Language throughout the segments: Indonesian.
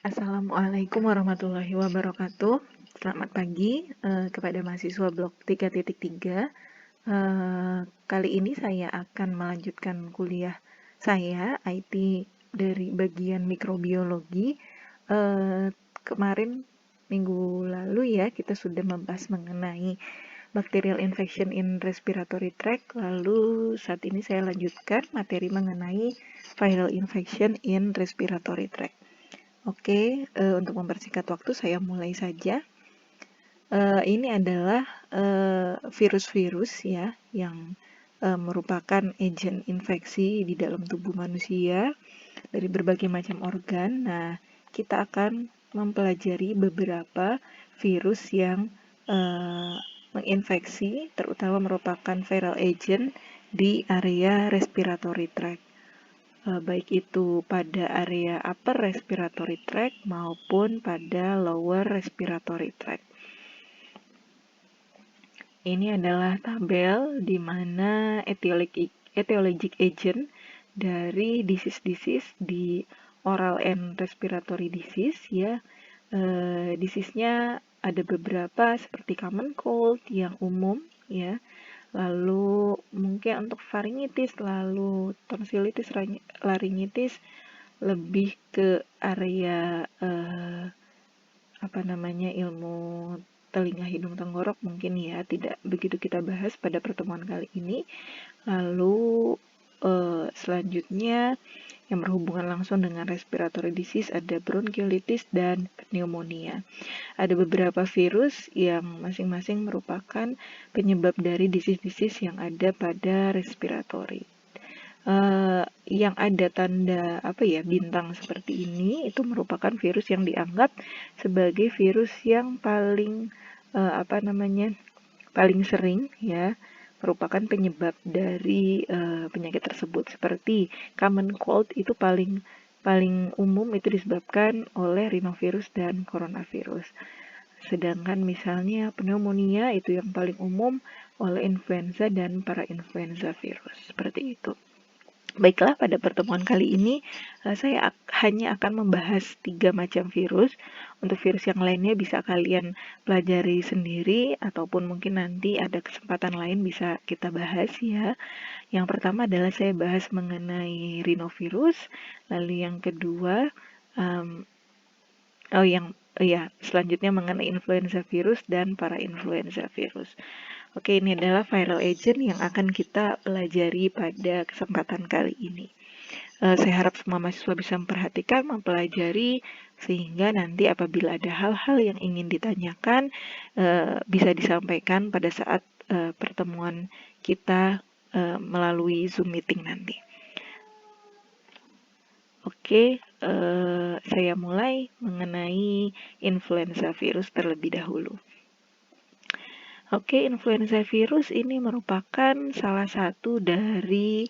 Assalamualaikum warahmatullahi wabarakatuh. Selamat pagi kepada mahasiswa blok 3.3. Kali ini saya akan melanjutkan kuliah saya IT dari bagian mikrobiologi. Kemarin minggu lalu ya kita sudah membahas mengenai bacterial infection in respiratory tract. Lalu saat ini saya lanjutkan materi mengenai viral infection in respiratory tract. Oke, untuk mempersingkat waktu saya mulai saja. Ini adalah virus-virus ya yang merupakan agent infeksi di dalam tubuh manusia dari berbagai macam organ. Nah, kita akan mempelajari beberapa virus yang menginfeksi, terutama merupakan viral agent di area respiratory tract. Baik itu pada area upper respiratory tract maupun pada lower respiratory tract. Ini adalah tabel di mana etiologic agent dari disease di oral and respiratory disease ya. Disease-nya ada beberapa seperti common cold yang umum ya. Lalu mungkin untuk pharyngitis, lalu tonsillitis, laryngitis lebih ke area ilmu telinga, hidung, tenggorok mungkin ya, tidak begitu kita bahas pada pertemuan kali ini. Lalu selanjutnya yang berhubungan langsung dengan respiratory disease ada bronchiolitis dan pneumonia. Ada beberapa virus yang masing-masing merupakan penyebab dari disease-disease yang ada pada respiratory. Yang ada tanda bintang seperti ini itu merupakan virus yang dianggap sebagai virus yang paling paling sering ya merupakan penyebab dari penyakit tersebut. Seperti common cold itu paling umum itu disebabkan oleh rhinovirus dan coronavirus. Sedangkan misalnya pneumonia itu yang paling umum oleh influenza dan parainfluenza virus. Seperti itu. Baiklah, pada pertemuan kali ini saya hanya akan membahas 3 macam virus. Untuk virus yang lainnya bisa kalian pelajari sendiri ataupun mungkin nanti ada kesempatan lain bisa kita bahas ya. Yang pertama adalah saya bahas mengenai rhinovirus, lalu yang kedua selanjutnya mengenai influenza virus dan parainfluenza virus. Oke, ini adalah viral agent yang akan kita pelajari pada kesempatan kali ini. Saya harap semua mahasiswa bisa memperhatikan, mempelajari, sehingga nanti apabila ada hal-hal yang ingin ditanyakan, bisa disampaikan pada saat pertemuan kita melalui Zoom meeting nanti. Oke, saya mulai mengenai influenza virus terlebih dahulu. Oke, influenza virus ini merupakan salah satu dari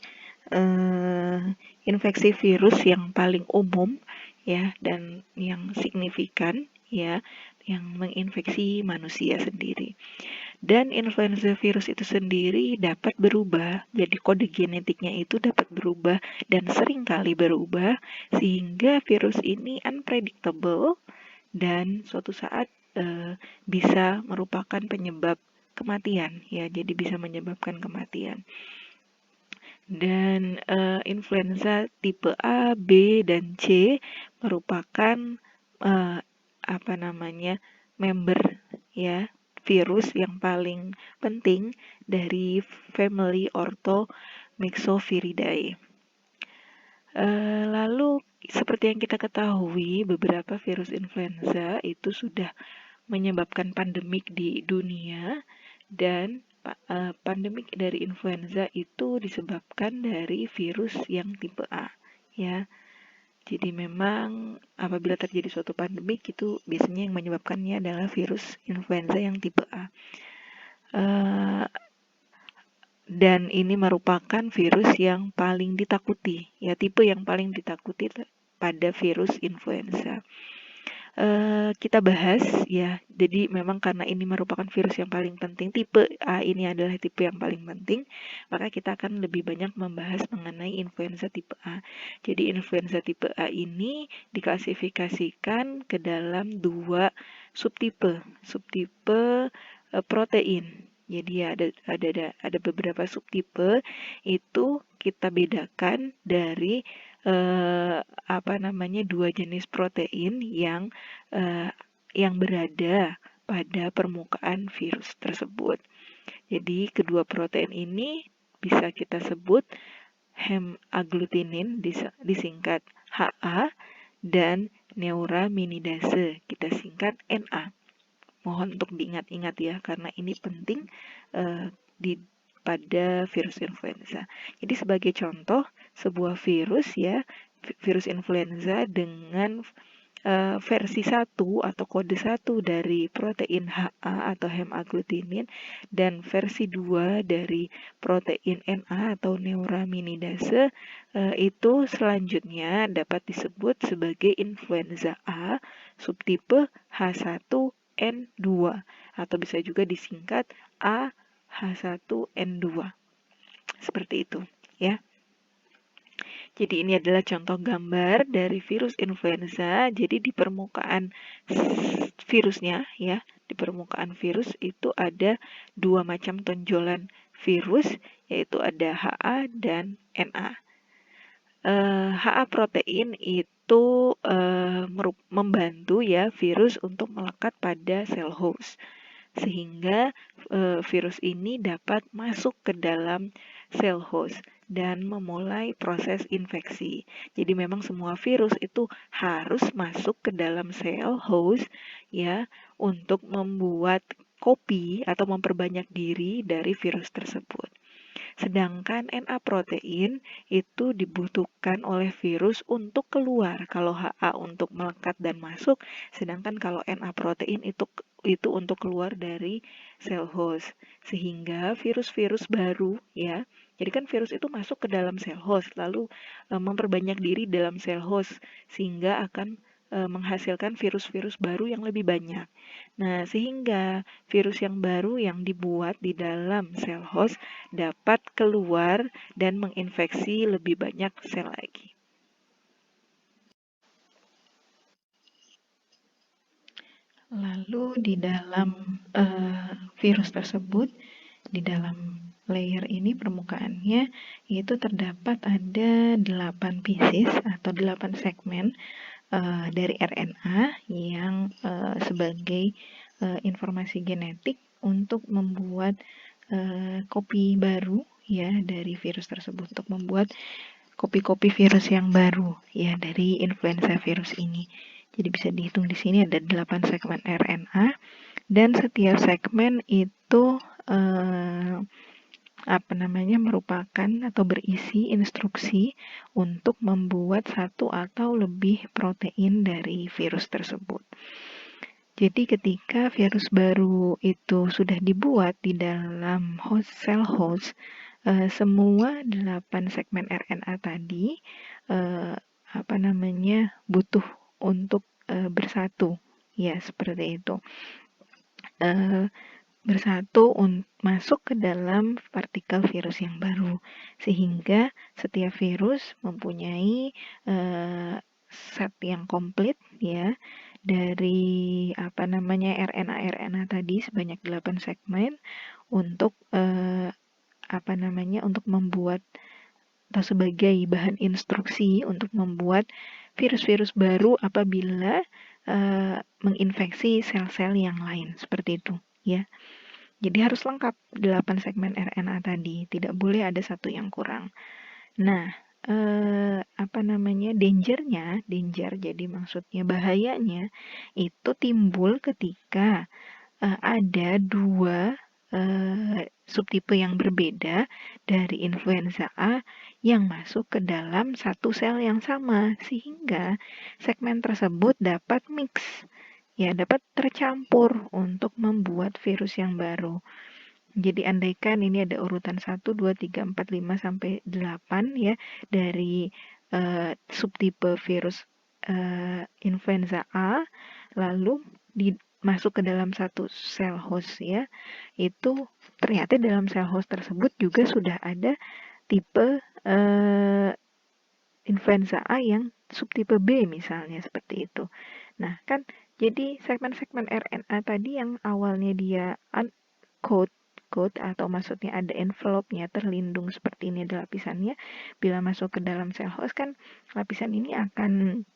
infeksi virus yang paling umum ya dan yang signifikan ya yang menginfeksi manusia sendiri. Dan influenza virus itu sendiri dapat berubah, jadi kode genetiknya itu dapat berubah dan sering kali berubah sehingga virus ini unpredictable dan suatu saat bisa merupakan penyebab kematian ya, jadi bisa menyebabkan kematian. Dan influenza tipe A, B, dan C merupakan member ya virus yang paling penting dari family Orthomyxoviridae. Lalu seperti yang kita ketahui, beberapa virus influenza itu sudah menyebabkan pandemik di dunia dan pandemik dari influenza itu disebabkan dari virus yang tipe A ya. Jadi memang apabila terjadi suatu pandemik itu biasanya yang menyebabkannya adalah virus influenza yang tipe A. Dan ini merupakan virus yang paling ditakuti ya, tipe yang paling ditakuti pada virus influenza. kita bahas ya. Jadi memang karena ini merupakan virus yang paling penting, tipe A ini adalah tipe yang paling penting, maka kita akan lebih banyak membahas mengenai influenza tipe A. Jadi influenza tipe A ini diklasifikasikan ke dalam 2 subtipe, protein. Jadi ada beberapa subtipe itu kita bedakan dari dua jenis protein yang berada pada permukaan virus tersebut. Jadi kedua protein ini bisa kita sebut hemagglutinins disingkat HA dan neuraminidase kita singkat NA. Mohon untuk diingat-ingat ya, karena ini penting pada virus influenza. Jadi sebagai contoh, sebuah virus ya, virus influenza dengan versi 1 atau kode 1 dari protein HA atau hemagglutinins dan versi 2 dari protein NA atau neuraminidase, itu selanjutnya dapat disebut sebagai influenza A subtipe H1N2 atau bisa juga disingkat AH1N2. Seperti itu ya. Jadi ini adalah contoh gambar dari virus influenza. Jadi di permukaan virusnya ya, di permukaan virus itu ada 2 macam tonjolan virus, yaitu ada HA dan NA. HA protein itu membantu ya virus untuk melekat pada sel host, sehingga virus ini dapat masuk ke dalam sel host dan memulai proses infeksi. Jadi memang semua virus itu harus masuk ke dalam sel host ya, untuk membuat kopi atau memperbanyak diri dari virus tersebut. Sedangkan NA protein itu dibutuhkan oleh virus untuk keluar. Kalau HA untuk melekat dan masuk, sedangkan kalau NA protein itu untuk keluar dari sel host. Sehingga virus-virus baru ya. Jadi kan virus itu masuk ke dalam sel host, lalu memperbanyak diri dalam sel host sehingga akan menghasilkan virus-virus baru yang lebih banyak. Nah, sehingga virus yang baru yang dibuat di dalam sel host dapat keluar dan menginfeksi lebih banyak sel lagi. Lalu di dalam virus tersebut, di dalam layer ini permukaannya itu terdapat ada 8 pieces atau 8 segmen dari RNA yang sebagai informasi genetik untuk membuat kopi baru ya dari virus tersebut, untuk membuat kopi-kopi virus yang baru ya dari influenza virus ini. Jadi bisa dihitung di sini ada 8 segmen RNA dan setiap segmen itu merupakan atau berisi instruksi untuk membuat satu atau lebih protein dari virus tersebut. Jadi ketika virus baru itu sudah dibuat di dalam sel host, semua 8 segmen RNA tadi butuh untuk bersatu, ya seperti itu. Bersatu masuk ke dalam partikel virus yang baru, sehingga setiap virus mempunyai set yang komplit ya dari RNA tadi sebanyak 8 segmen untuk untuk membuat atau sebagai bahan instruksi untuk membuat virus-virus baru apabila menginfeksi sel-sel yang lain seperti itu ya. Jadi harus lengkap 8 segmen RNA tadi, tidak boleh ada satu yang kurang. Nah, danger jadi maksudnya bahayanya itu timbul ketika ada 2 subtipe yang berbeda dari influenza A yang masuk ke dalam satu sel yang sama, sehingga segmen tersebut dapat mix, ya dapat tercampur untuk membuat virus yang baru. Jadi andaikan ini ada urutan 1, 2, 3, 4, 5, sampai 8 ya dari subtipe virus influenza A, lalu masuk ke dalam satu sel host ya, itu ternyata dalam sel host tersebut juga sudah ada tipe influenza A yang subtipe B misalnya seperti itu. Nah, kan jadi segmen-segmen RNA tadi yang awalnya dia code atau maksudnya ada envelope-nya terlindung seperti ini ada lapisannya, bila masuk ke dalam sel host kan lapisan ini akan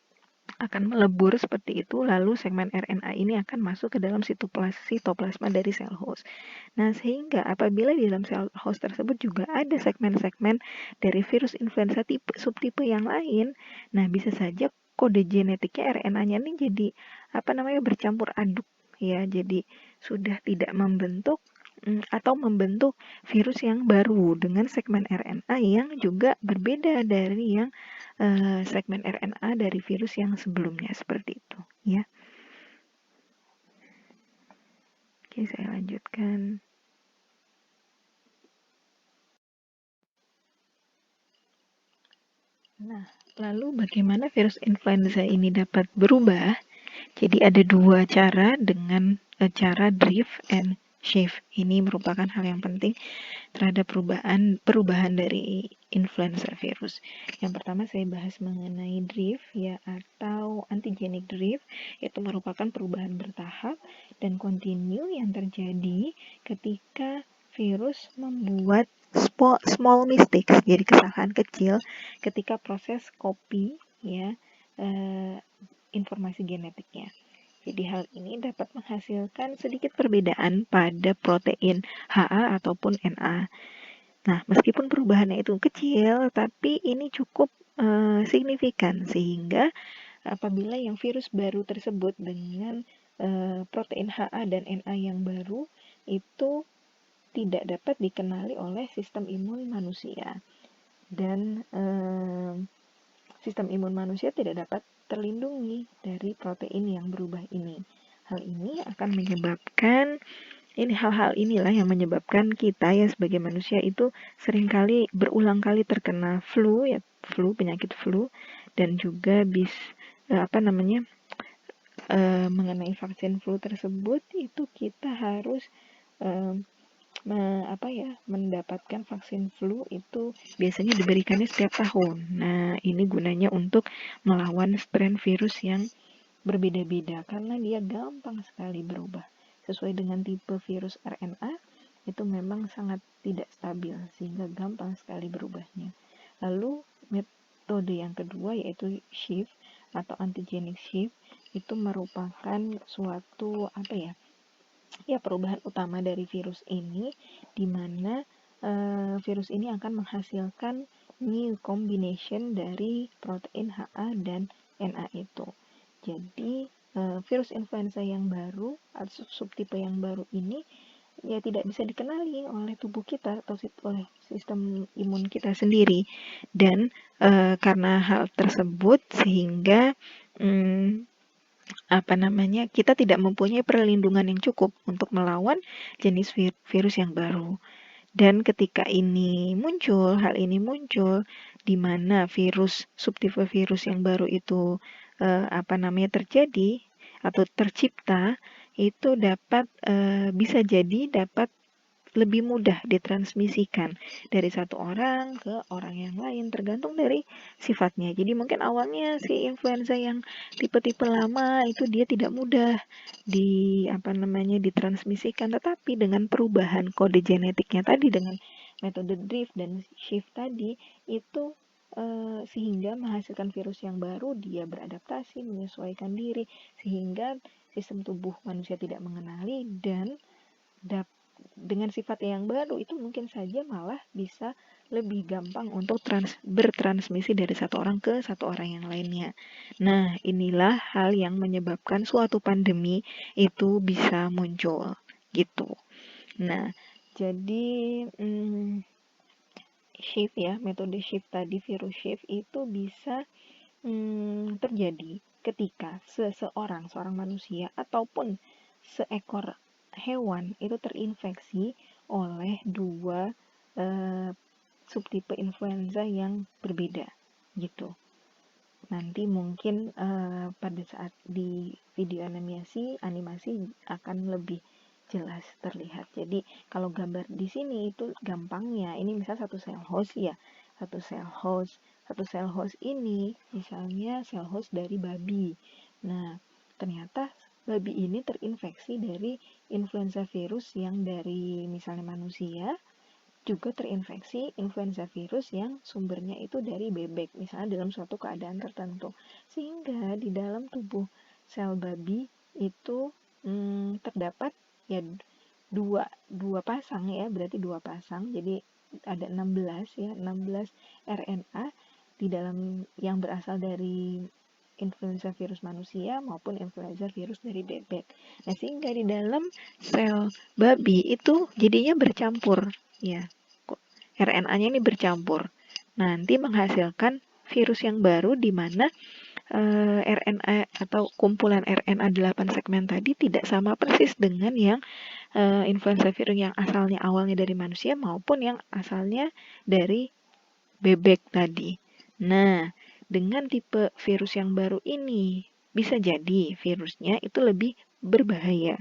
melebur seperti itu, lalu segmen RNA ini akan masuk ke dalam sitoplasma dari sel host. Nah, sehingga apabila di dalam sel host tersebut juga ada segmen-segmen dari virus influenza subtipe yang lain, nah bisa saja kode genetiknya RNA-nya ini jadi bercampur aduk ya, jadi sudah tidak membentuk atau membentuk virus yang baru dengan segmen RNA yang juga berbeda dari yang segmen RNA dari virus yang sebelumnya seperti itu ya. Oke, saya lanjutkan. Nah, lalu bagaimana virus influenza ini dapat berubah? Jadi ada dua cara dengan cara drift and shift. Ini merupakan hal yang penting terhadap perubahan dari influenza virus. Yang pertama saya bahas mengenai drift ya atau antigenic drift, itu merupakan perubahan bertahap dan kontinu yang terjadi ketika virus membuat small mistakes, jadi kesalahan kecil ketika proses copy ya informasi genetiknya. Jadi hal ini dapat menghasilkan sedikit perbedaan pada protein HA ataupun NA. Nah, meskipun perubahannya itu kecil, tapi ini cukup signifikan sehingga apabila yang virus baru tersebut dengan protein HA dan NA yang baru itu tidak dapat dikenali oleh sistem imun manusia dan sistem imun manusia tidak dapat terlindungi dari protein yang berubah ini. Hal ini akan menyebabkan hal-hal inilah yang menyebabkan kita ya sebagai manusia itu seringkali berulang kali terkena penyakit flu dan juga mengenai vaksin flu tersebut itu kita harus mendapatkan vaksin flu itu biasanya diberikannya setiap tahun. Nah, ini gunanya untuk melawan strain virus yang berbeda-beda karena dia gampang sekali berubah. Sesuai dengan tipe virus RNA, itu memang sangat tidak stabil sehingga gampang sekali berubahnya. Lalu metode yang kedua yaitu shift atau antigenic shift itu merupakan suatu perubahan utama dari virus ini di mana virus ini akan menghasilkan new combination dari protein HA dan NA itu. Jadi virus influenza yang baru atau subtipe yang baru ini ya tidak bisa dikenali oleh tubuh kita atau oleh sistem imun kita sendiri dan karena hal tersebut sehingga kita tidak mempunyai perlindungan yang cukup untuk melawan jenis virus yang baru. Dan ketika hal ini muncul, di mana subtipe virus yang baru itu terjadi atau tercipta, itu bisa jadi dapat lebih mudah ditransmisikan dari satu orang ke orang yang lain tergantung dari sifatnya. Jadi mungkin awalnya si influenza yang tipe-tipe lama itu dia tidak mudah ditransmisikan, tetapi dengan perubahan kode genetiknya tadi dengan metode drift dan shift tadi itu sehingga menghasilkan virus yang baru, dia beradaptasi, menyesuaikan diri sehingga sistem tubuh manusia tidak mengenali dan dengan sifat yang baru itu mungkin saja malah bisa lebih gampang untuk bertransmisi dari satu orang ke satu orang yang lainnya. Nah, inilah hal yang menyebabkan suatu pandemi itu bisa muncul gitu. Nah, jadi shift ya, metode shift tadi, virus shift itu bisa terjadi ketika seorang manusia ataupun seekor hewan itu terinfeksi oleh dua subtipe influenza yang berbeda gitu. Nanti mungkin pada saat di video animasi akan lebih jelas terlihat. Jadi kalau gambar di sini itu gampangnya, ini misal satu cell host ya, satu cell host ini misalnya cell host dari babi. Nah, ternyata babi ini terinfeksi dari influenza virus yang dari misalnya manusia, juga terinfeksi influenza virus yang sumbernya itu dari bebek, misalnya dalam suatu keadaan tertentu. Sehingga di dalam tubuh sel babi itu terdapat ya dua pasang ya, berarti dua pasang. Jadi ada 16 ya, 16 RNA di dalam yang berasal dari influenza virus manusia maupun influenza virus dari bebek. Nah, sehingga di dalam sel babi itu jadinya bercampur ya. RNA-nya ini bercampur. Nanti menghasilkan virus yang baru di mana RNA atau kumpulan RNA 8 segmen tadi tidak sama persis dengan yang influenza virus yang asalnya awalnya dari manusia maupun yang asalnya dari bebek tadi. Nah, dengan tipe virus yang baru ini bisa jadi virusnya itu lebih berbahaya,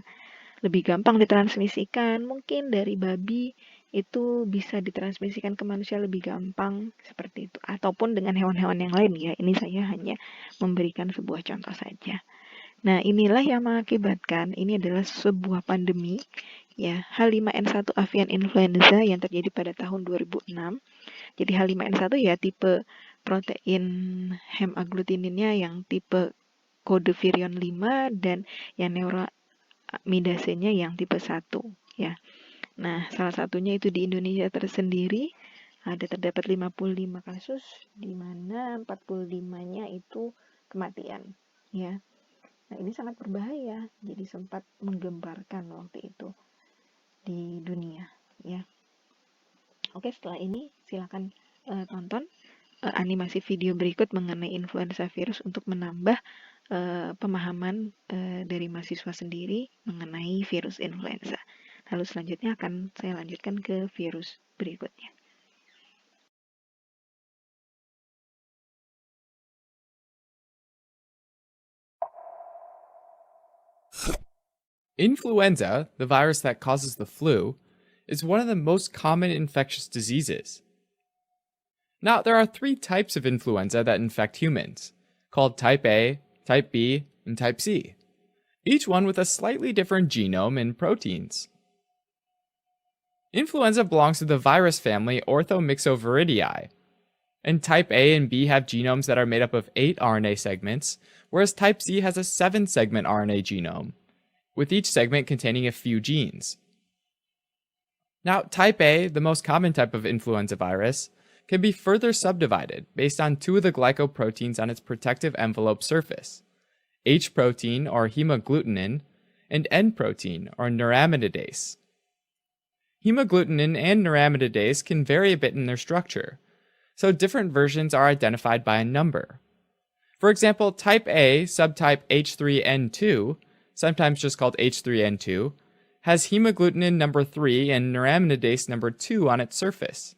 lebih gampang ditransmisikan. Mungkin dari babi itu bisa ditransmisikan ke manusia lebih gampang seperti itu, ataupun dengan hewan-hewan yang lain ya. Ini saya hanya memberikan sebuah contoh saja. Nah, inilah yang mengakibatkan ini adalah sebuah pandemi ya, H5N1 avian influenza yang terjadi pada tahun 2006. Jadi H5N1 ya tipe protein hemagglutinинnya yang tipe kode virion 5 dan yang neuramidasenya yang tipe 1 ya. Nah, salah satunya itu di Indonesia tersendiri ada terdapat 55 kasus di mana 45-nya itu kematian ya. Nah, ini sangat berbahaya. Jadi sempat menggemparkan waktu itu di dunia ya. Oke, setelah ini silakan tonton animasi video berikut mengenai influenza virus untuk menambah pemahaman dari mahasiswa sendiri mengenai virus influenza. Lalu selanjutnya akan saya lanjutkan ke virus berikutnya. Influenza, the virus that causes the flu, is one of the most common infectious diseases. Now, there are 3 types of influenza that infect humans, called Type A, Type B, and Type C, each one with a slightly different genome and proteins. Influenza belongs to the virus family Orthomyxoviridae, and Type A and B have genomes that are made up of 8 RNA segments, whereas Type C has a 7-segment RNA genome, with each segment containing a few genes. Now, Type A, the most common type of influenza virus, can be further subdivided based on 2 of the glycoproteins on its protective envelope surface, H protein or hemagglutinin and N protein or neuraminidase. Hemagglutinin and neuraminidase can vary a bit in their structure, so different versions are identified by a number. For example, Type A, subtype H3N2, sometimes just called H3N2, has hemagglutinin number 3 and neuraminidase number 2 on its surface.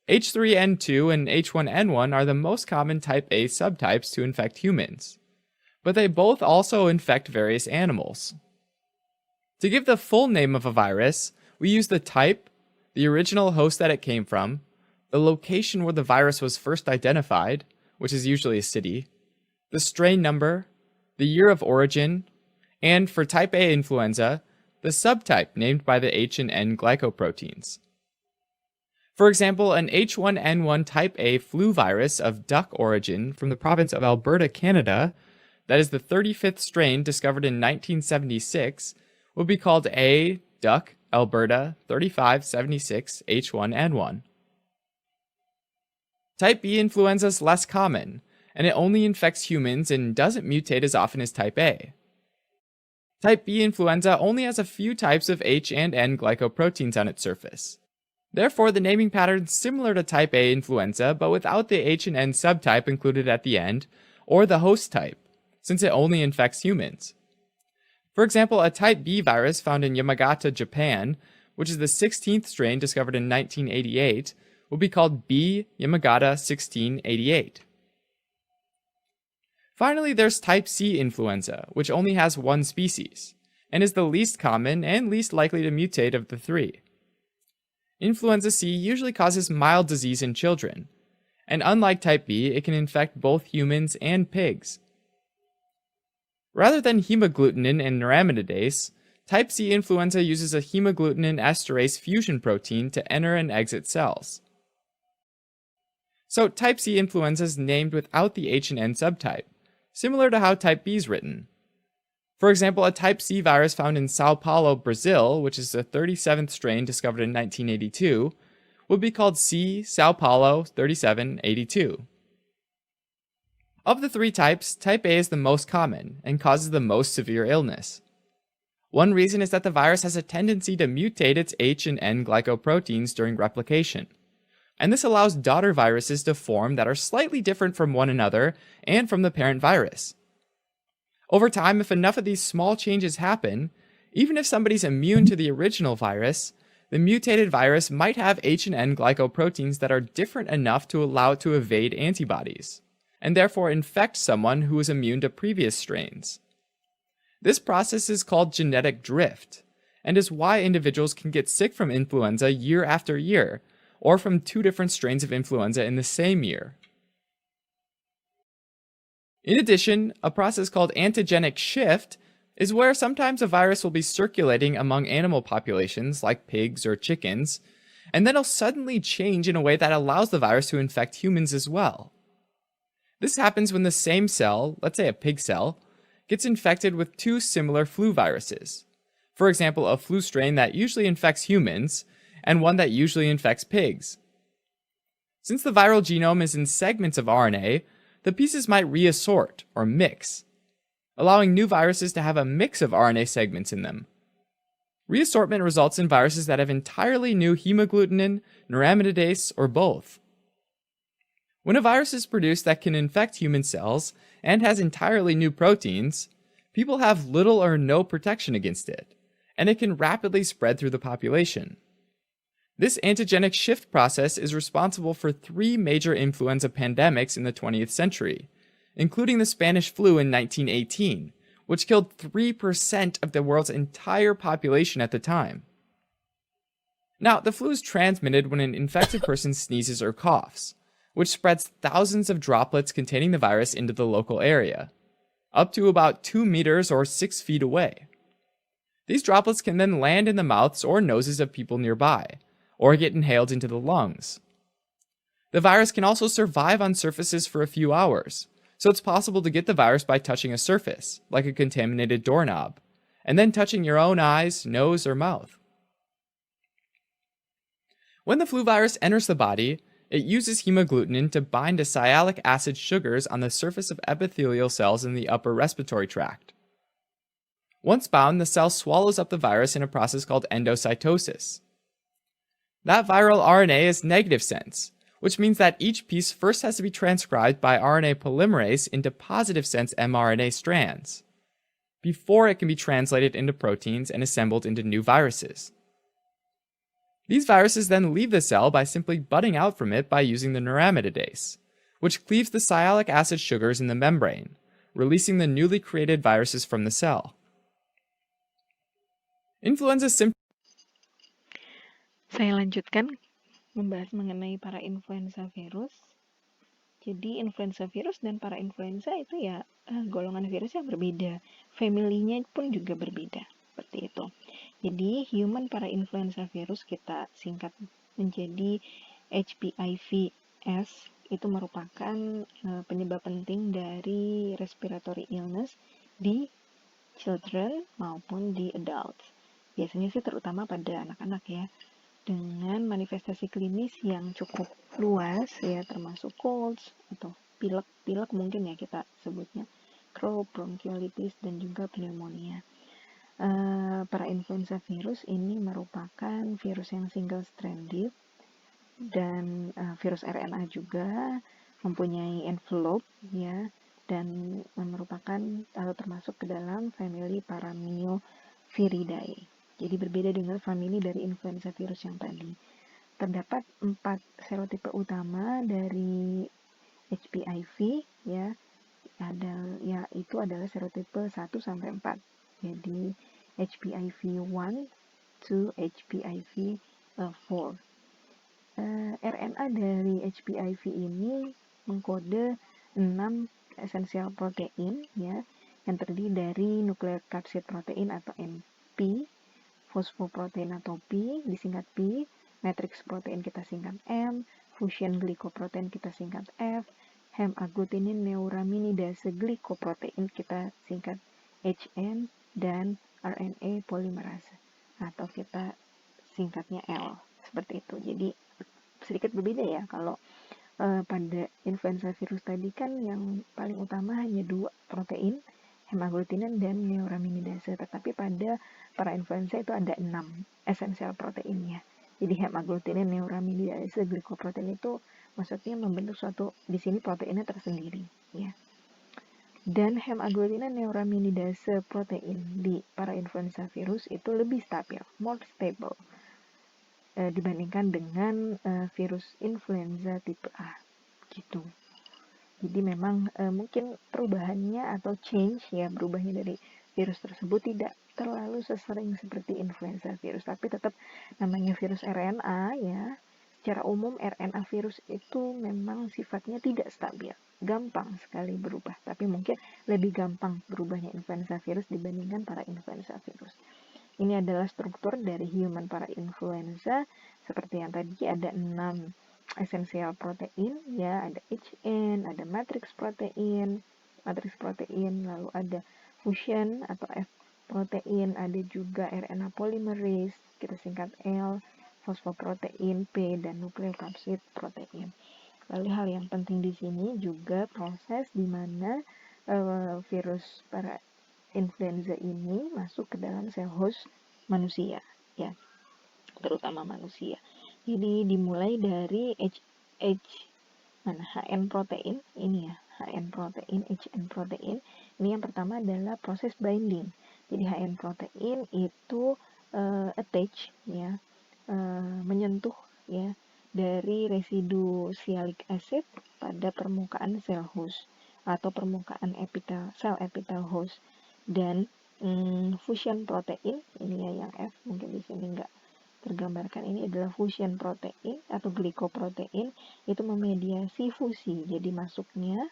H3N2 and H1N1 are the most common Type A subtypes to infect humans, but they both also infect various animals. To give the full name of a virus, we use the type, the original host that it came from, the location where the virus was first identified, which is usually a city, the strain number, the year of origin, and for Type A influenza, the subtype named by the H and N glycoproteins. For example, an H1N1 Type A flu virus of duck origin from the province of Alberta, Canada, that is the 35th strain discovered in 1976, will be called A. duck Alberta 3576 H1N1. Type B influenza is less common, and it only infects humans and doesn't mutate as often as Type A. Type B influenza only has a few types of H and N glycoproteins on its surface. Therefore, the naming pattern is similar to Type A influenza, but without the H and N subtype included at the end, or the host type, since it only infects humans. For example, a Type B virus found in Yamagata, Japan, which is the 16th strain discovered in 1988, will be called B. Yamagata 1688. Finally, there's type C influenza, which only has one species, and is the least common and least likely to mutate of the three. Influenza C usually causes mild disease in children, and unlike type B, it can infect both humans and pigs. Rather than hemagglutinin and neuraminidase, type C influenza uses a hemagglutinin esterase fusion protein to enter and exit cells. So type C influenza is named without the H and N subtype, similar to how type B is written. For example, a type C virus found in Sao Paulo, Brazil, which is the 37th strain discovered in 1982, would be called C. Sao Paulo 3782. Of the three types, type A is the most common and causes the most severe illness. One reason is that the virus has a tendency to mutate its H and N glycoproteins during replication, and this allows daughter viruses to form that are slightly different from one another and from the parent virus. Over time, if enough of these small changes happen, even if somebody's immune to the original virus, the mutated virus might have H and N glycoproteins that are different enough to allow it to evade antibodies, and therefore infect someone who is immune to previous strains. This process is called genetic drift, and is why individuals can get sick from influenza year after year, or from two different strains of influenza in the same year. In addition, a process called antigenic shift is where sometimes a virus will be circulating among animal populations like pigs or chickens, and then it'll suddenly change in a way that allows the virus to infect humans as well. This happens when the same cell, let's say a pig cell, gets infected with two similar flu viruses. For example, a flu strain that usually infects humans, and one that usually infects pigs. Since the viral genome is in segments of RNA, the pieces might reassort, or mix, allowing new viruses to have a mix of RNA segments in them. Reassortment results in viruses that have entirely new hemagglutinin, neuraminidase, or both. When a virus is produced that can infect human cells and has entirely new proteins, people have little or no protection against it, and it can rapidly spread through the population. This antigenic shift process is responsible for three major influenza pandemics in the 20th century, including the Spanish flu in 1918, which killed 3% of the world's entire population at the time. Now, the flu is transmitted when an infected person sneezes or coughs, which spreads thousands of droplets containing the virus into the local area, up to about 2 meters or 6 feet away. These droplets can then land in the mouths or noses of people nearby, or get inhaled into the lungs. The virus can also survive on surfaces for a few hours, so it's possible to get the virus by touching a surface, like a contaminated doorknob, and then touching your own eyes, nose, or mouth. When the flu virus enters the body, it uses hemagglutinin to bind to sialic acid sugars on the surface of epithelial cells in the upper respiratory tract. Once bound, the cell swallows up the virus in a process called endocytosis. That viral RNA is negative sense, which means that each piece first has to be transcribed by RNA polymerase into positive sense mRNA strands, before it can be translated into proteins and assembled into new viruses. These viruses then leave the cell by simply budding out from it by using the neuraminidase, which cleaves the sialic acid sugars in the membrane, releasing the newly created viruses from the cell. Influenza symptoms. Saya lanjutkan membahas mengenai para influenza virus. Jadi influenza virus dan para influenza itu ya golongan virus yang berbeda. Family-nya pun juga berbeda. Seperti itu. Jadi human para influenza virus kita singkat menjadi HPIVs itu merupakan penyebab penting dari respiratory illness di children maupun di adults. Biasanya sih terutama pada anak-anak ya. Dengan manifestasi klinis yang cukup luas ya, termasuk colds atau pilek mungkin ya kita sebutnya, croup, bronchiolitis, dan juga pneumonia. Para influenza virus ini merupakan virus yang single stranded dan virus RNA juga mempunyai envelope ya, dan merupakan atau termasuk ke dalam family Paramyoviridae. Jadi berbeda dengan famili dari influenza virus yang tadi. Terdapat 4 serotipe utama dari HPIV ya. itu adalah serotipe 1 sampai 4. Jadi HPIV 1 to HPIV 4. RNA dari HPIV ini mengkode 6 esensial protein ya, yang terdiri dari nuclear capsid protein atau NP, fosfoprotein atau P disingkat P, matrix protein kita singkat M, fusion glycoprotein kita singkat F, hemagglutinine neuraminidase glycoprotein kita singkat HN, dan RNA polymerase atau kita singkatnya L, seperti itu. Jadi sedikit berbeda ya, kalau pada influenza virus tadi kan yang paling utama hanya 2 protein, hemagglutinine dan neuraminidase, tetapi pada para influenza itu ada 6 esensial proteinnya. Jadi hemagglutinine, neuraminidase, glycoprotein itu maksudnya membentuk suatu, di sini proteinnya tersendiri ya. Dan hemagglutinine neuraminidase protein di para influenza virus itu lebih stabil, more stable dibandingkan dengan virus influenza tipe A gitu. Jadi memang mungkin perubahannya atau berubahnya dari virus tersebut tidak terlalu sesering seperti influenza virus, tapi tetap namanya virus RNA ya. Secara umum RNA virus itu memang sifatnya tidak stabil, gampang sekali berubah, tapi mungkin lebih gampang berubahnya influenza virus dibandingkan para influenza virus. Ini adalah struktur dari human para influenza. Seperti yang tadi ada 6 esensial protein ya, ada HN, ada matrix protein, lalu ada fusion atau F protein, ada juga RNA polymerase, kita singkat L, fosfoprotein P, dan nucleocapsid protein. Lalu hal yang penting di sini juga proses di mana virus para influenza ini masuk ke dalam sel host manusia ya, terutama manusia. Jadi dimulai dari HN protein ini ya, HN protein, HN protein. Ini yang pertama adalah proses binding. Jadi HN protein itu attach ya, menyentuh ya dari residu sialic acid pada permukaan sel host atau permukaan sel epitel host. Dan fusion protein ini ya yang F, mungkin di sini enggak tergambarkan, ini adalah fusion protein atau glikoprotein, itu memediasi fusi, jadi masuknya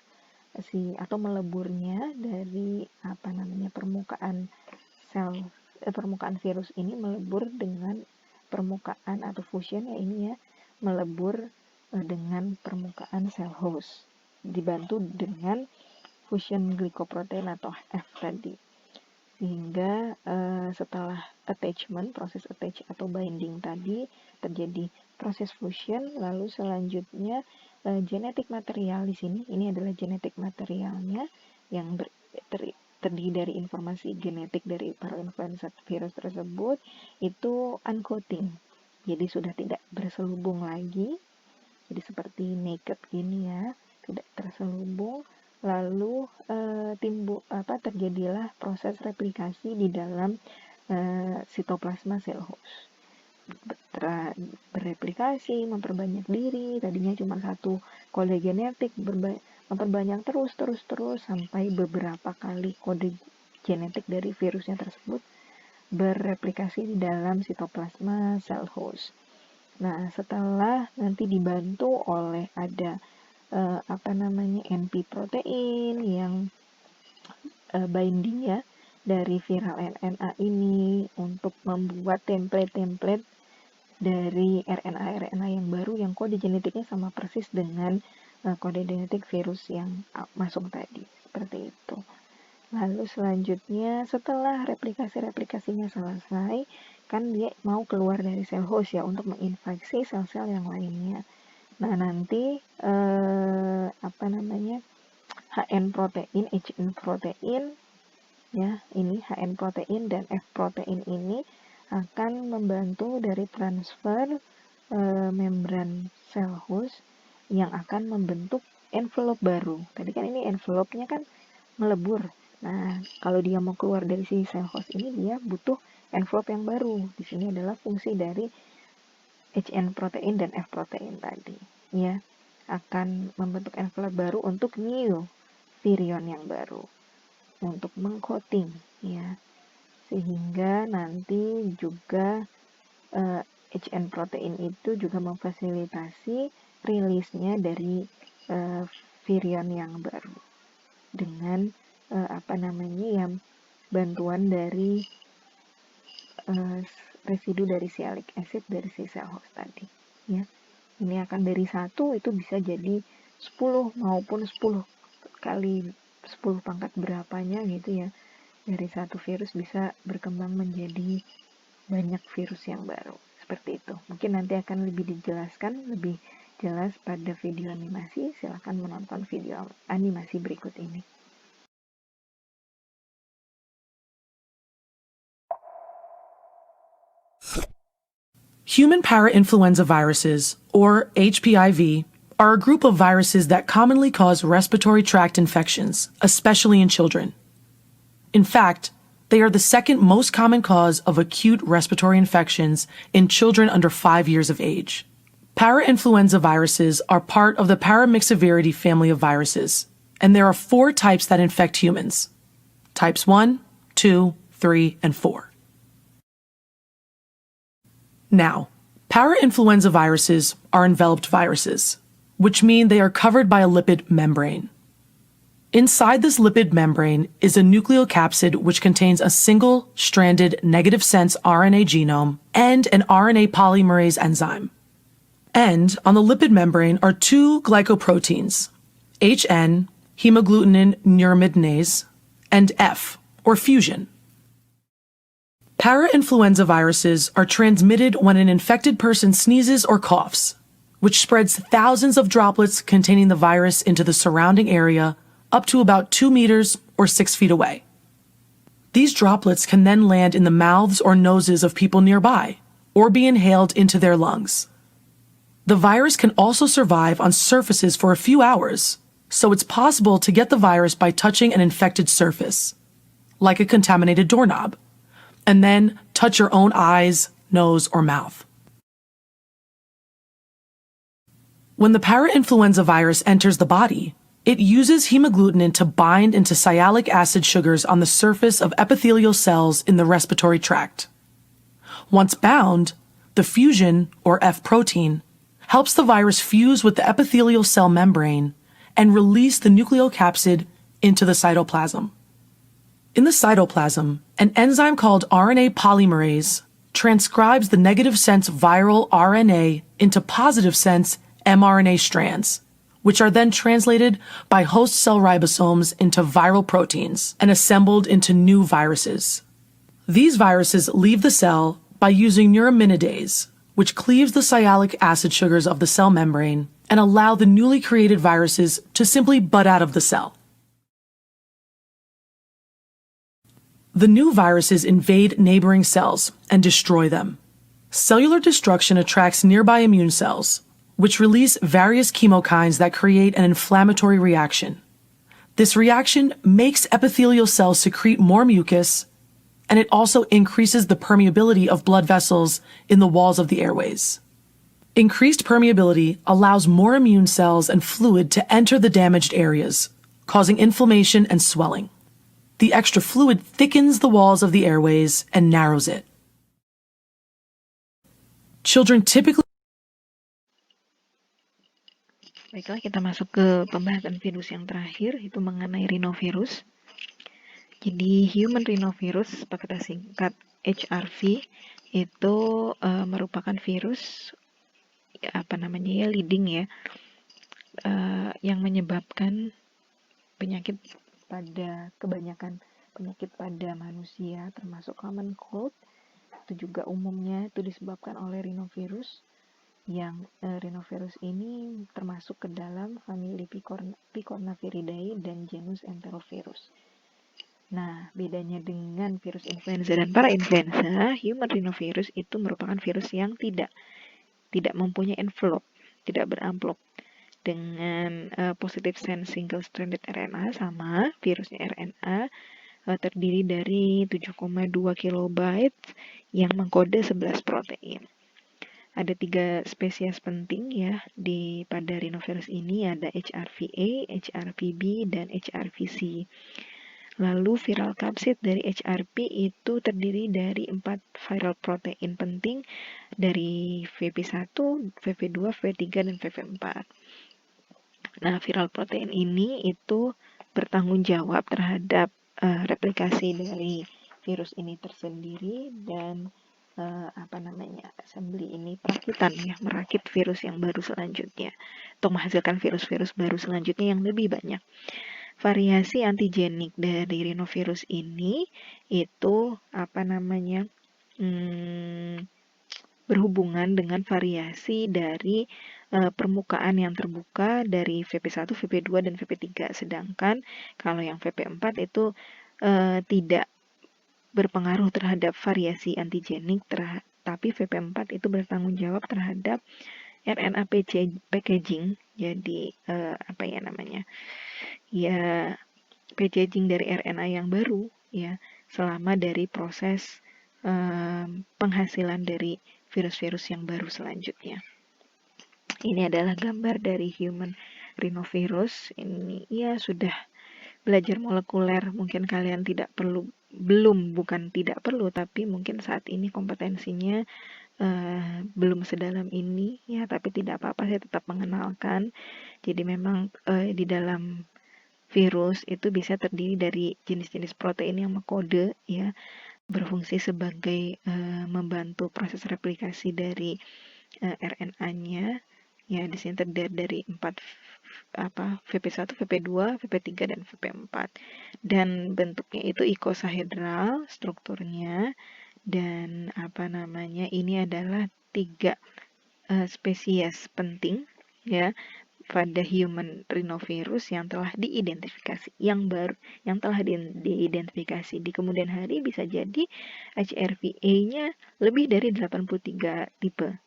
atau meleburnya dari permukaan permukaan virus ini melebur dengan permukaan atau fusion ya, ini ya melebur dengan permukaan sel host, dibantu dengan fusion glikoprotein atau F tadi. Sehingga setelah proses attach atau binding tadi, terjadi proses fusion, lalu selanjutnya genetik material di sini, ini adalah genetik materialnya yang terdiri dari informasi genetik dari para influenza virus tersebut, itu uncoating, jadi sudah tidak berselubung lagi, jadi seperti naked gini ya, tidak terselubung. Lalu terjadilah proses replikasi di dalam sitoplasma sel host. Bereplikasi, memperbanyak diri, tadinya cuma satu kode genetik, memperbanyak terus sampai beberapa kali kode genetik dari virusnya tersebut bereplikasi di dalam sitoplasma sel host. Nah, setelah nanti dibantu oleh ada NP protein yang binding ya dari viral RNA ini untuk membuat template dari RNA yang baru yang kode genetiknya sama persis dengan kode genetik virus yang masuk tadi, seperti itu. Lalu selanjutnya setelah replikasinya selesai, kan dia mau keluar dari sel host ya untuk menginfeksi sel-sel yang lainnya. Nah, nanti HN protein, HN protein ya, ini HN protein dan F protein ini akan membantu dari transfer membran sel host yang akan membentuk envelope baru. Tadi kan ini envelope-nya kan melebur. Nah, kalau dia mau keluar dari si sel host ini, dia butuh envelope yang baru. Di sini adalah fungsi dari HN protein dan F protein tadi ya, akan membentuk envelope baru untuk new virion yang baru untuk mengcoating ya, sehingga nanti juga HN protein itu juga memfasilitasi rilisnya dari virion yang baru dengan bantuan dari residu dari sialic acid dari si cell host tadi ya. Ini akan dari 1 itu bisa jadi 10 maupun 10 kali 10 pangkat berapanya gitu ya. Dari satu virus bisa berkembang menjadi banyak virus yang baru. Seperti itu. Mungkin nanti akan lebih dijelaskan, lebih jelas pada video animasi. Silahkan menonton video animasi berikut ini. Human parainfluenza viruses, or HPIV, are a group of viruses that commonly cause respiratory tract infections, especially in children. In fact, they are the second most common cause of acute respiratory infections in children under 5 years of age. Parainfluenza viruses are part of the Paramyxoviridae family of viruses, and there are 4 types that infect humans: types 1, 2, 3, and 4. Now, parainfluenza viruses are enveloped viruses, which mean they are covered by a lipid membrane. Inside this lipid membrane is a nucleocapsid which contains a single-stranded negative sense RNA genome and an RNA polymerase enzyme. And on the lipid membrane are 2 glycoproteins, HN, hemagglutinin neuraminidase, and F, or fusion. Parainfluenza viruses are transmitted when an infected person sneezes or coughs, which spreads thousands of droplets containing the virus into the surrounding area up to about 2 meters or 6 feet away. These droplets can then land in the mouths or noses of people nearby, or be inhaled into their lungs. The virus can also survive on surfaces for a few hours, so it's possible to get the virus by touching an infected surface, like a contaminated doorknob, and then touch your own eyes, nose, or mouth. When the parainfluenza virus enters the body, it uses hemagglutinin to bind into sialic acid sugars on the surface of epithelial cells in the respiratory tract. Once bound, the fusion, or F protein, helps the virus fuse with the epithelial cell membrane and release the nucleocapsid into the cytoplasm. In the cytoplasm, an enzyme called RNA polymerase transcribes the negative sense viral RNA into positive sense mRNA strands, which are then translated by host cell ribosomes into viral proteins and assembled into new viruses. These viruses leave the cell by using neuraminidase, which cleaves the sialic acid sugars of the cell membrane and allow the newly created viruses to simply bud out of the cell. The new viruses invade neighboring cells and destroy them. Cellular destruction attracts nearby immune cells, which release various chemokines that create an inflammatory reaction. This reaction makes epithelial cells secrete more mucus, and it also increases the permeability of blood vessels in the walls of the airways. Increased permeability allows more immune cells and fluid to enter the damaged areas, causing inflammation and swelling. The extra fluid thickens the walls of the airways and narrows it. Children typically... Baiklah, kita masuk ke pembahasan virus yang terakhir, itu mengenai rhinovirus. Jadi human rhinovirus, kata singkat HRV, itu merupakan virus leading ya, yang menyebabkan penyakit pada manusia, termasuk common cold. Itu juga umumnya itu disebabkan oleh rhinovirus, yang rhinovirus ini termasuk ke dalam famili Picornaviridae dan genus Enterovirus. Nah, bedanya dengan virus influenza dan parainfluenza, human rhinovirus itu merupakan virus yang tidak mempunyai envelope, tidak beramplop. Dengan positive sense single-stranded RNA sama, virusnya RNA terdiri dari 7,2 kilobyte yang mengkode 11 protein. Ada 3 spesies penting ya pada rhinovirus ini, ada HRVA, HRVB, dan HRVC. Lalu viral capsid dari HRP itu terdiri dari 4 viral protein penting dari VP1, VP2, VP3, dan VP4. Nah, viral protein ini itu bertanggung jawab terhadap replikasi dari virus ini tersendiri dan assembly ini perakitan ya, merakit virus yang baru selanjutnya untuk menghasilkan virus-virus baru selanjutnya yang lebih banyak. Variasi antigenik dari rhinovirus ini itu berhubungan dengan variasi dari permukaan yang terbuka dari VP1, VP2, dan VP3. Sedangkan kalau yang VP4 itu tidak berpengaruh terhadap variasi antigenik, tapi VP4 itu bertanggung jawab terhadap RNA packaging. Jadi packaging dari RNA yang baru ya, selama dari proses penghasilan dari virus-virus yang baru selanjutnya. Ini adalah gambar dari human rhinovirus. Ini ya sudah belajar molekuler, mungkin kalian bukan tidak perlu, tapi mungkin saat ini kompetensinya belum sedalam ini ya, tapi tidak apa-apa, saya tetap mengenalkan. Jadi memang di dalam virus itu bisa terdiri dari jenis-jenis protein yang mengkode ya, berfungsi sebagai membantu proses replikasi dari RNA-nya. Ya, di sini terdiri dari 4 VP1, VP2, VP3, dan VP4. Dan bentuknya itu icosahedral strukturnya, dan ini adalah 3 spesies penting ya pada human rhinovirus yang telah diidentifikasi, yang telah diidentifikasi. Di kemudian hari bisa jadi HRVA-nya lebih dari 83 tipe.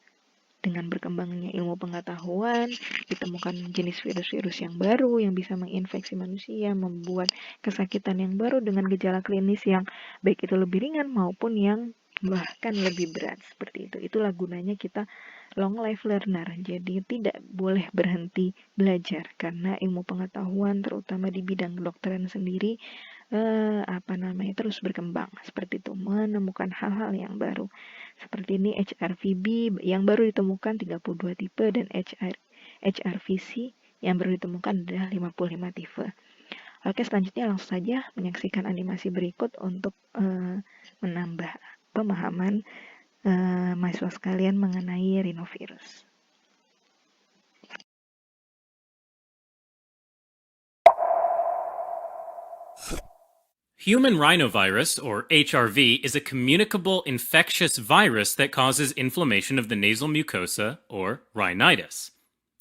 Dengan berkembangnya ilmu pengetahuan, ditemukan jenis virus-virus yang baru yang bisa menginfeksi manusia, membuat kesakitan yang baru dengan gejala klinis yang baik itu lebih ringan maupun yang bahkan lebih berat, seperti itu. Itulah gunanya kita long life learner. Jadi tidak boleh berhenti belajar, karena ilmu pengetahuan terutama di bidang kedokteran sendiri terus berkembang, seperti itu, menemukan hal-hal yang baru. Seperti ini HRVB yang baru ditemukan 32 tipe, dan HRVC yang baru ditemukan adalah 55 tipe. Oke, selanjutnya langsung saja menyaksikan animasi berikut untuk menambah pemahaman mahasiswa sekalian mengenai rhinovirus. Human rhinovirus, or HRV, is a communicable infectious virus that causes inflammation of the nasal mucosa, or rhinitis.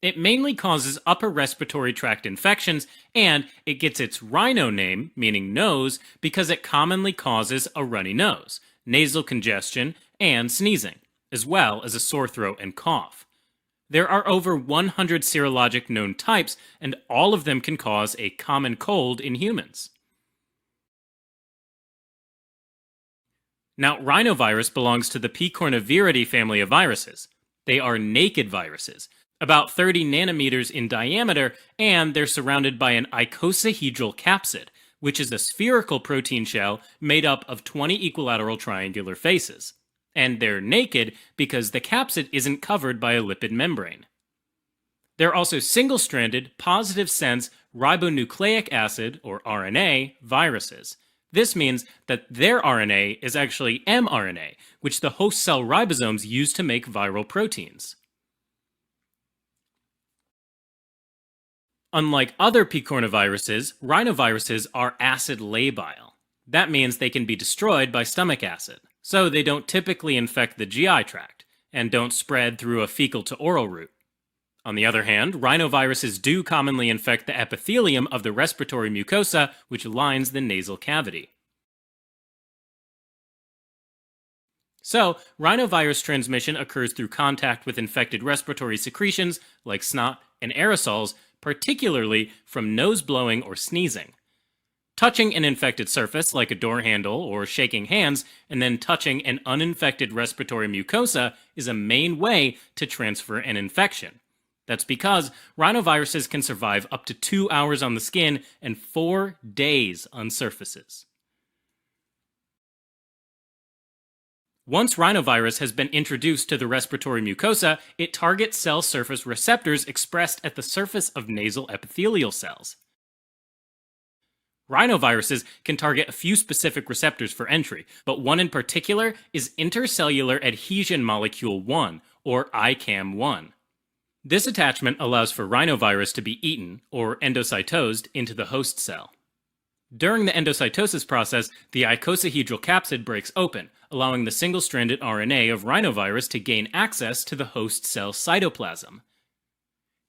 It mainly causes upper respiratory tract infections, and it gets its rhino name, meaning nose, because it commonly causes a runny nose, nasal congestion, and sneezing, as well as a sore throat and cough. There are over 100 serologic known types, and all of them can cause a common cold in humans. Now, rhinovirus belongs to the Picornaviridae family of viruses. They are naked viruses, about 30 nanometers in diameter, and they're surrounded by an icosahedral capsid, which is a spherical protein shell made up of 20 equilateral triangular faces. And they're naked because the capsid isn't covered by a lipid membrane. They're also single-stranded, positive-sense ribonucleic acid, or RNA, viruses. This means that their RNA is actually mRNA, which the host cell ribosomes use to make viral proteins. Unlike other picornaviruses, rhinoviruses are acid labile. That means they can be destroyed by stomach acid, so they don't typically infect the GI tract, and don't spread through a fecal to oral route. On the other hand, rhinoviruses do commonly infect the epithelium of the respiratory mucosa, which lines the nasal cavity. So, rhinovirus transmission occurs through contact with infected respiratory secretions like snot and aerosols, particularly from nose blowing or sneezing. Touching an infected surface, like a door handle or shaking hands, and then touching an uninfected respiratory mucosa is a main way to transfer an infection. That's because rhinoviruses can survive up to 2 hours on the skin and 4 days on surfaces. Once rhinovirus has been introduced to the respiratory mucosa, it targets cell surface receptors expressed at the surface of nasal epithelial cells. Rhinoviruses can target a few specific receptors for entry, but one in particular is intercellular adhesion molecule 1, or ICAM1. This attachment allows for rhinovirus to be eaten, or endocytosed, into the host cell. During the endocytosis process, the icosahedral capsid breaks open, allowing the single-stranded RNA of rhinovirus to gain access to the host cell cytoplasm.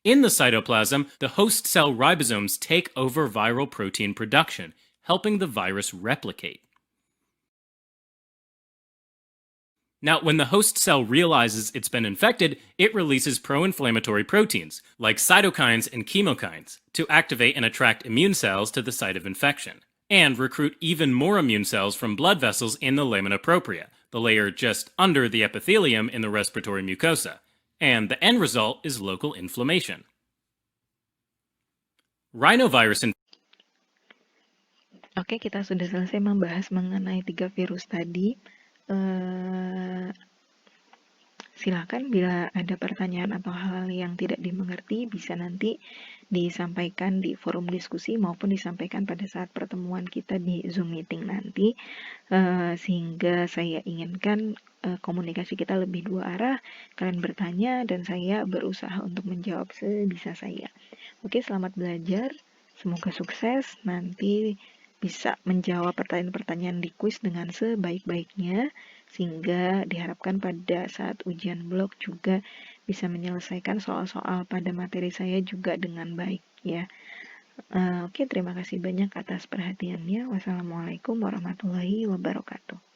In the cytoplasm, the host cell ribosomes take over viral protein production, helping the virus replicate. Now, when the host cell realizes it's been infected, it releases pro-inflammatory proteins, like cytokines and chemokines, to activate and attract immune cells to the site of infection, and recruit even more immune cells from blood vessels in the lamina propria, the layer just under the epithelium in the respiratory mucosa. And the end result is local inflammation. Rhinovirus Oke, kita sudah selesai membahas mengenai 3 virus tadi. Silakan bila ada pertanyaan atau hal yang tidak dimengerti bisa nanti disampaikan di forum diskusi maupun disampaikan pada saat pertemuan kita di Zoom meeting nanti, sehingga saya inginkan komunikasi kita lebih dua arah, kalian bertanya dan saya berusaha untuk menjawab sebisa saya. Oke, selamat belajar, semoga sukses, nanti bisa menjawab pertanyaan-pertanyaan di kuis dengan sebaik-baiknya, sehingga diharapkan pada saat ujian blog juga bisa menyelesaikan soal-soal pada materi saya juga dengan baik ya. Oke, terima kasih banyak atas perhatiannya. Wassalamualaikum warahmatullahi wabarakatuh.